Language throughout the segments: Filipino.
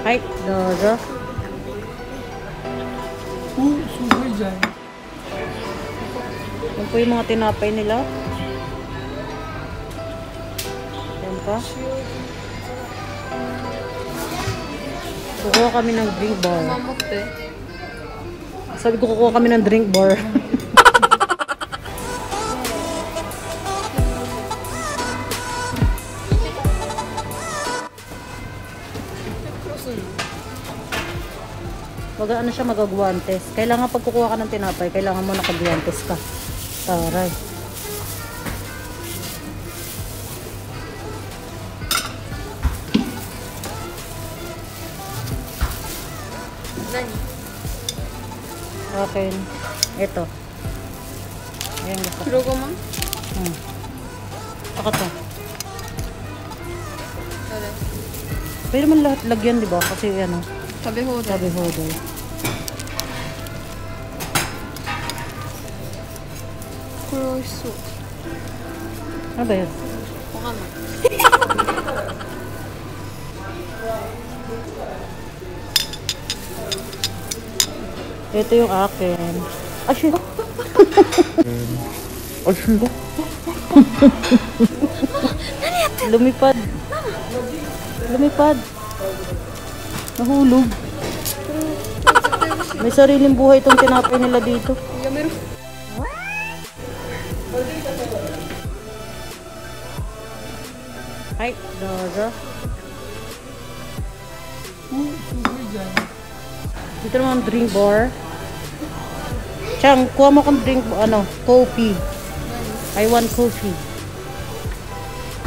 Ay, dodo. Sugay dyan. Yan po yung mga tinapay nila. Yan pa. Kukuha kami ng drink bar. Sabi ko kukuha kami ng drink bar. Wag ano siya magagwantes. Kailangan pag kukuha ka ng tinapay, kailangan mo nakagwantes ka. Taray. Okay. Ito. Ayan gusto. Kurogo mo? Saka to. Pwede man lahat lagyan, di ba? Kasi ano. Tabi hodo. Tabi hodo. Kuroiso. Ano ba yun? Wakana. Ito yung akin. Asya. Asya. Lumipad. Lumipad. Nahulog. May sariling buhay itong tinapay nila dito. Ay, dodo. Sugay dyan. Dito naman drink bar. Chang, kuha mo kong drink, ano, coffee. I want coffee.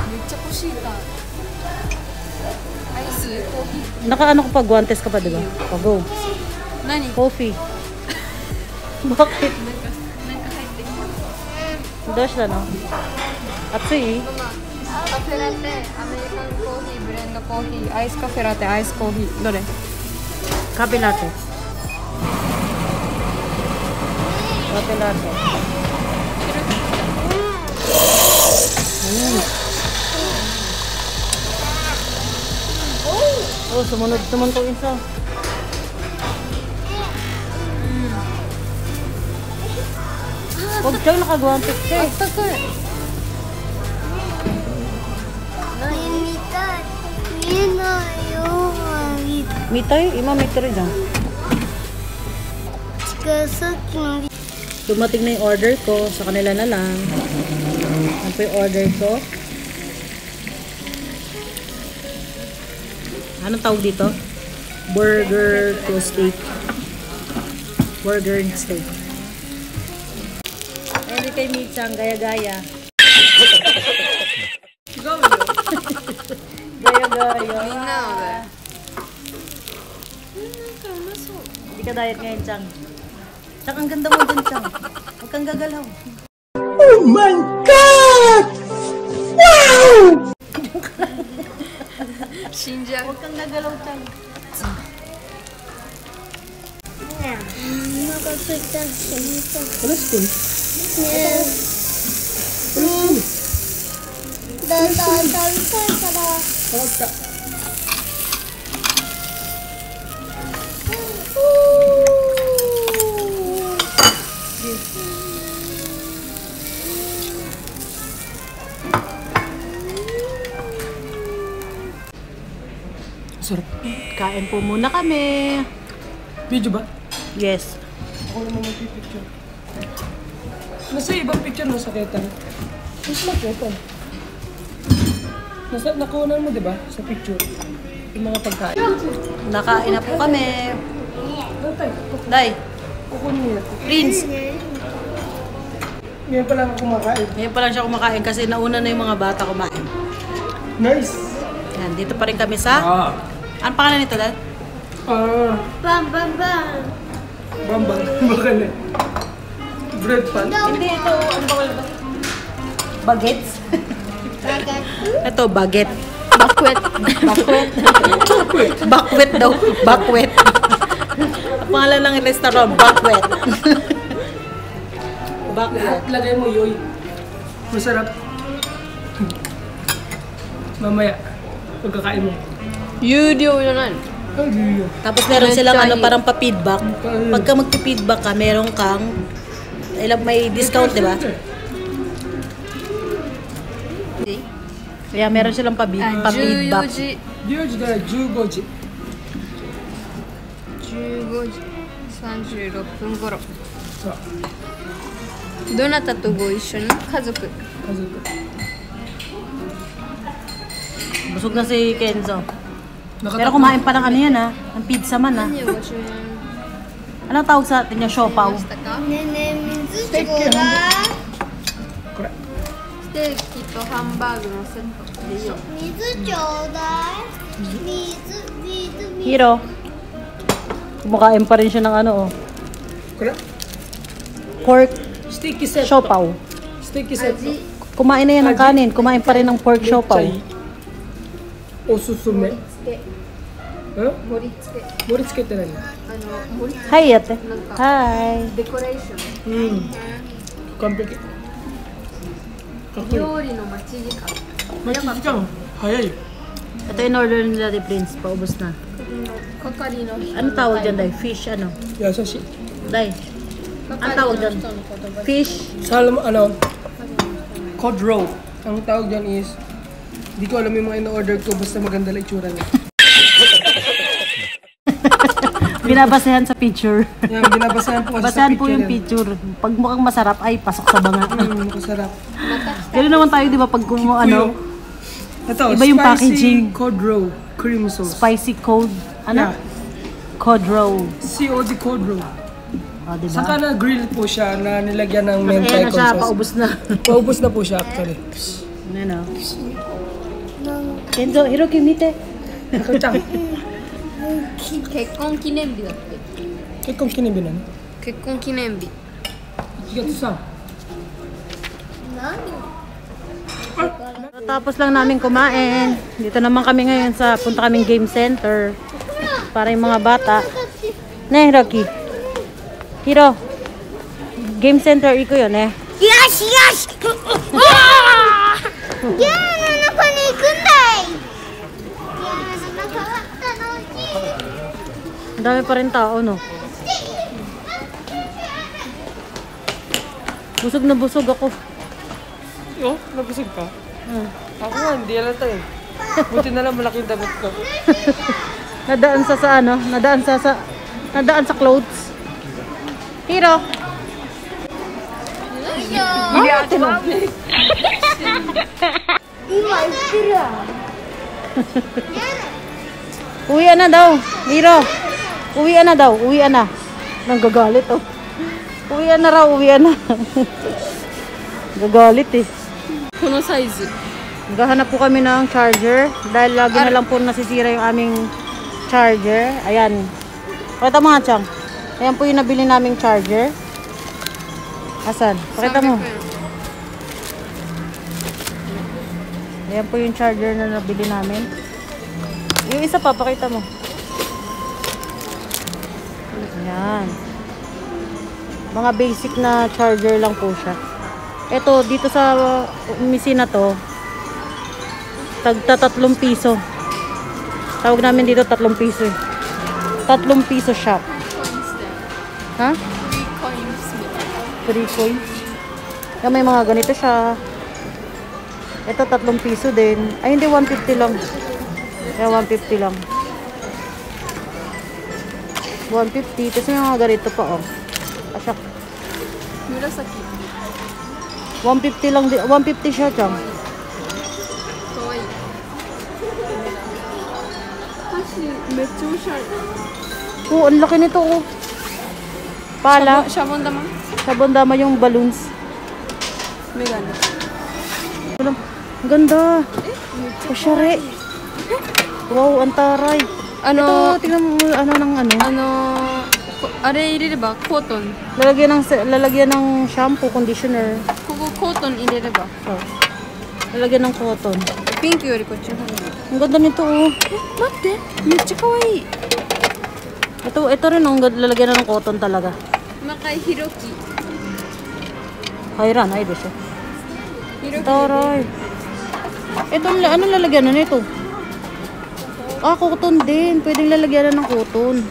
Mecha kushita. Ice, coffee. Naka-ano ko pa, guantes ka pa, diba? O, go. Nani? Coffee. Bakit? Dosh na, no? Atsui. カフェラテ、アメリカンコーヒー、ブレンドコーヒー、アイスカフェラテ、アイスコーヒー。どれ？ Kape latte. Kape latte. Oh, sumunod naman to isa. Huwag siyang nakagwantes ka eh. Mitay? Ima mitay dyan. Dumating na yung order ko. Sa kanila na lang. Ano po yung order ko? Anong tawag dito? Burger to steak. Burger and steak. Hindi kay Mitsang, gaya-gaya. Gaya-gaya. Hindi ka diet ngayon, Chang. Chang, ang ganda mo dun, Chang. Huwag kang gagalaw. Oh my God! Wow! Shinja. Huwag kang gagalaw, Chang. Wala spoon. Tawag ka. Sarap. Kain po muna kami. Video ba? Yes. Ako naman mag-picture. Nasa ibang picture mo sa ketan. Mas mag-ketan. Nakuha mo, diba? Sa picture. Yung mga pagkain. Nakain na po kami. Day, Kukunin niya. Prince. Ngayon pa lang ako kumakain. Ngayon pa lang siya kumakain kasi nauna na yung mga bata kumain. Nice! Yan, dito pa rin kami sa... Ano pangalan nito, Dad? Bambang. Baka na. Bread pan? Hindi, ito. Ano ba wala ba? Bagets? Ito, baget. Bakwet. Bakwet. Bakwet daw. Bakwet. Ang pangalan ng restaurant, Bakwet. Bakwet. Lahat lagay mo, yoy. Masarap. Mamaya, pagkakain mo. Yudio yun. Ay, Rio. Tapos meron silang ano, Medyo parang pa-feedback. Pagka magpi-feedback ka, meron kang may discount, di ba? Kaya meron silang pa-feedback. 14時14時から15時。 15時36分頃そう。どなたとご一緒に家族家族。 Busog na si Kenzo. Pero Nakatatlo. kumain pa ng ano yan ha, ng pizza man ha. 何をご注文 Anong tawag sa atin niya? し Siopaw. ましたかねえねえ水ちょうだいこれ。ステーキとハンバーグのセットでいいよ水ちょうだい水 Hiro. Kumakain pa rin siya ng ano oh. これ。 Pork ステーキセット。 siopaw. ステーキセット。 Kumain na yan ng kanin. Kumain pa rin ng pork めっちゃ siopaw. いい。おすすめ。うん？盛り付け盛り付けて何？盛り付 Hi ate. けなんか Hi. デコレーショうん。完璧。かっこいい。ン料理の待ち時間待ち時間早いよ。 Ito in order nila ni Prince. Paubos na. 係の人 Ano tawag dyan, Day? Fish ano? 優しい。 Day. Ano tawag dyan? Fish? Ano? Cod roe. Ang tawag dyan is, di ko alam yung mga in-order ko, basta maganda lang itsura niya. Binabasehan sa picture. Yan, binabasahan po kasi Basahan po yung yan. picture. Pag mukhang masarap, ay pasok sa banga. Masarap. Ganoon naman tayo, di ba? Pag ano, Ito, Iba yung spicy packaging. cod roe. Cream sauce. spicy code. Ano? Yeah. Cod roe. COD cod roe. O, di ba? Saka na-grill po siya na nilagyan ng mentay Ayan na siya, sauce. paubos na. Paubos na po siya actually. Ano? Kenzo, Hiroki, mite. Nakita. 結婚記念日だって Kaya kung kinibin na. 結婚記念日 1月3. Tapos lang namin kumain. Dito naman kami ngayon sa punta kaming game center. Para yung mga bata. Ne, Hiroki. Hiro. Game center iko yun eh. よしよしゲームの中に行くんだいゲームの中は楽しい Ang dami pa rin tao, no? Busog na busog ako. Oh, nabusog ka? Ako nga, hindi alata eh. Buti na lang malaking damit ko. Nadaan sa ano? Nadaan sa clothes. Hiro. Uwian na daw. Hiro. Uwian na daw. Uwian na. Nanggagalit oh. Uwian na raw. Uwian na. Gagalit eh. このサイズ Naghahanap po kami ng charger. Dahil lagi na lang po nasisira yung aming charger. Ayan. Pakita mo nga, Chang. Ayan po yung nabili naming charger. Asan? Pakita mo. 300円 Ayan po yung charger na nabili namin. Yung isa pa, pakita mo. Ayan. Mga basic na charger lang po siya. Ito, dito sa opisina to, tagta 3 piso. Tawag namin dito 3 piso eh. 3 piso shop. コインスで Ha? 3コインスみたい 3 coins. Yan, may mga ganito siya. Ito 3 piso din. Ay hindi, 150 lang. Kaya 150 lang. 150. Tapos may mga ganito pa oh. Asyak. 紫 150 lang. 150 siya, Chang. かわいい箸めっちゃおしゃれ Oh, ang laki nito oh. Pala. シャボン玉 Sabon dama yung balloons. メガネ Ang ganda. Kusyari. Wow, ang taray. Ito, tingnan mo ano ng ano. あれ入れればコートン Lalagyan ng shampoo, conditioner. ここコートン入れれば Oh. Lalagyan ng cotton. ピンクよりこっちの方がいい Ang ganda nito oh. 待ってめっちゃかわいい Ito rin oh, lalagyan na ng cotton talaga. 中井ひろき Hayran, ay di siya. ひろき Taray. Ito, ano lalagyan na nito? Ah, cotton din. Pwedeng lalagyan ng cotton.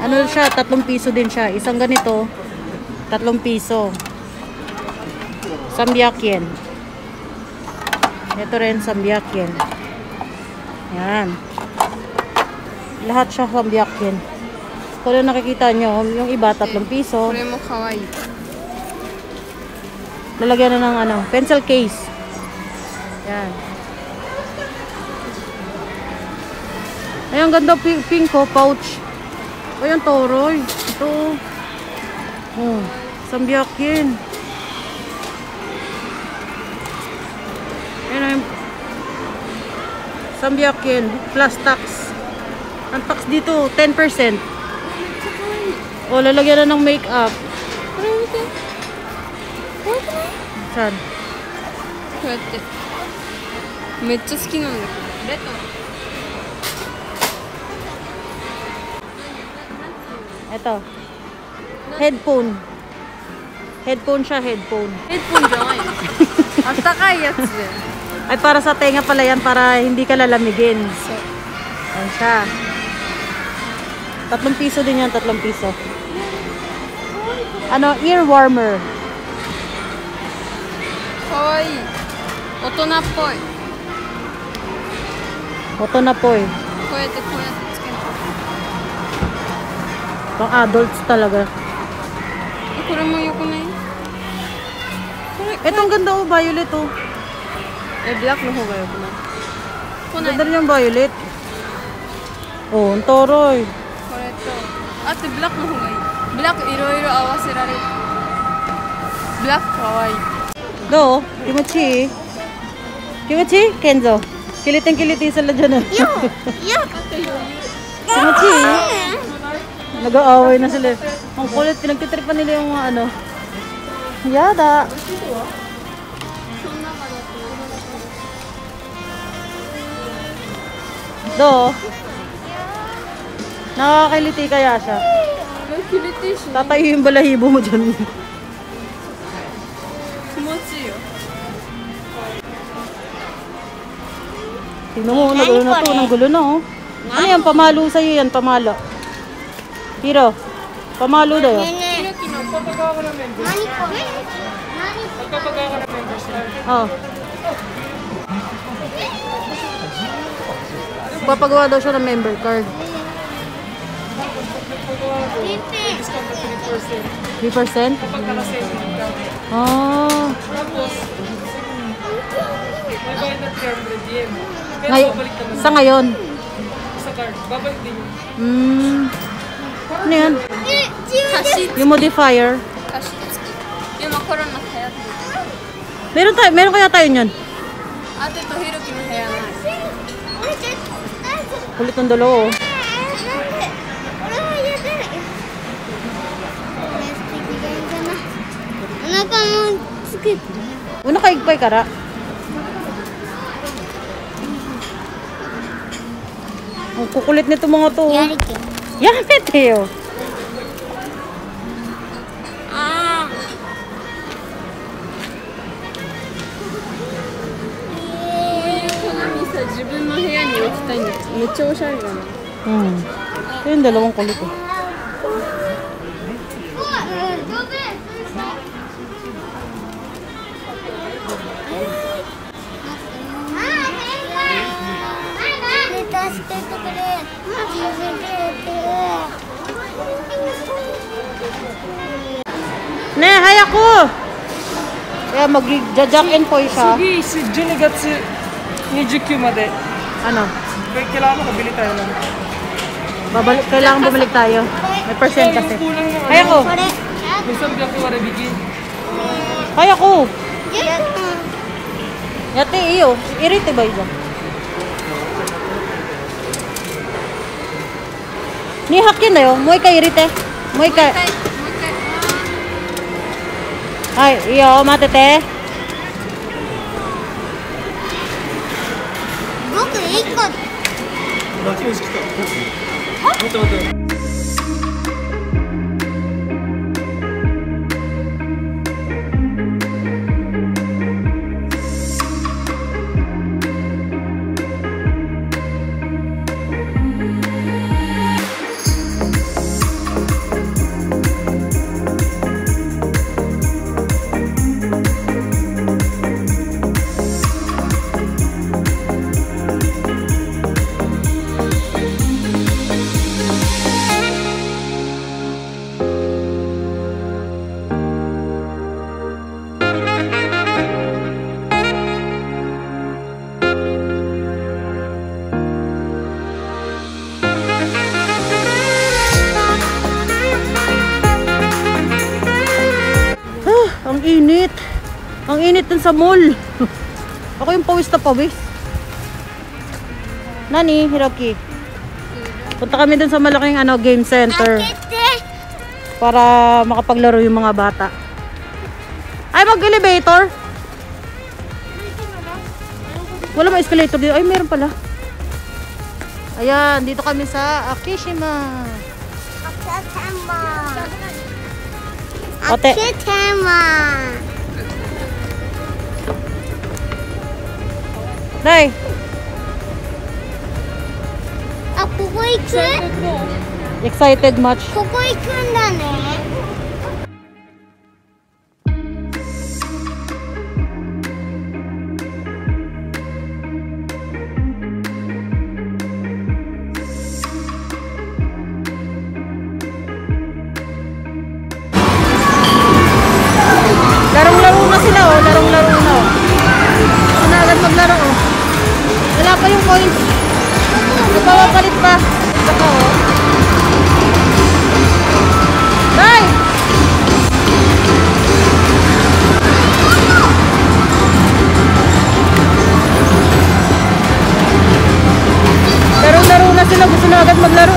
Ano siya? 3 piso din siya. Isang ganito, 3 piso. Sambyakyen. Ito rin, sambyakyen. Yan. Lahat siya sambyakyen. Kung ano nakikita nyo, yung iba, 3 piso. これも可愛い。 Lalagyan na ng ano, pencil case. Yan. Ay, ang ganda pink ko, pouch. Ay, ang toroy. Ito. Oh, sambyakyen. Ayan na yung sambyakyen plus tax. Ang tax dito, 10%. O, lalagyan na ng makeup. これ見て。可愛くない？ Saan? こうやって。めっちゃ好きなんだけど。レトロ。 Ito. Headphone. Headphone siya, headphone. ヘッドホンじゃないの？あったかいやつで。 Ay, para sa tenga pala yan, para hindi ka lalamigin. So, Ayan siya. 3 piso din yan, 3 piso. Ano, ear warmer. 可愛い。大人っぽい。 Ito na po eh. こうやってつける。 Pang adults talaga. これも良くない？これ Ito ang ganda oh, violet oh. ブラックの方が良くない？こない。 Ganda rin yung violet. Oh, ang toroy. これとあとブラックの方がいい。ブラックいろいろ合わせられる。ブラック可愛い。 Do, Kimochi. Kimochi, Kenzo. Kiliting-kiliti sila dyan eh. Yo! Yo! Kimochi. Nag-aaway na sila. Ang kulit, pinagtitripan nila yung mga ano. Yada. Do. Nakakiliti kaya siya. キレていいし Tatayo yung balahibo mo dyan. 気持ちいいよ。 Tingnan mo, nagulo na to. Nagulo na oh. Ano yan? Pamalo sa'yo yan. Pamalo. Hiro. Pamalo daw. ねえねえ Magpapagawa ka ng membership. 何これ何 Magpapagawa ka ng membership. Oh. Papagawa daw siya ng member card. Discount na 3%. 3%? Kapag naka-saving ka. Oh. Tapos, may bayad na 300 yen. Pero Ngay babalik naman sa ngayon. sa card. Babalik din yun. Ano yan? 足し Yung modifier. 足し付き。今コロナ流行ってる。 Meron kaya tayo niyan? あてとひろきの部屋ない。 Kulit ng dalawa oh. 俺も入れてる素敵がいいかなお腹もつけて Una kaigpay kara. Ang kukulit nito mga to. やりけ Yamete yo. ああ。こういう鏡さ自分の部屋に置きたいんだけどめっちゃおしゃれだな。 Ito yung dalawang kulit oh. Ne, hay ako! Kaya mag-jack-in po siya. 次、12月29まで。 Ano? Kaya kailangan makabili tayo ng... Kailangan bumalik tayo. May percent kasi. Yung kulang ng Hay ako! May sabi ako warabigin. Hay ako! Yate, iyo. Irite ba yun? Ni hakin na yun. Moy ka irite. Moy ka. もう一回。 Ay, iyo. Matete. 僕一個泣き虫来た。待って待って。Ang init. Ang init dun sa mall. Ako yung pawis na pawis. Nani, Hiroki. Punta kami dun sa malaking game center. Para makapaglaro yung mga bata. Ay, mag-elevator. Wala may escalator dito. Ay, meron pala. Ayan, dito kami sa Akishima. Ote. Nay. Excited much? ここ行くんだね。Larong-laro na sila, oh. Larong-laro na, oh. Gusto na agad maglaro, oh. Wala pa yung coins. Nagpapapalit pa. Ito pa, oh. Bye! Larong-laro na sila. Gusto na agad maglaro,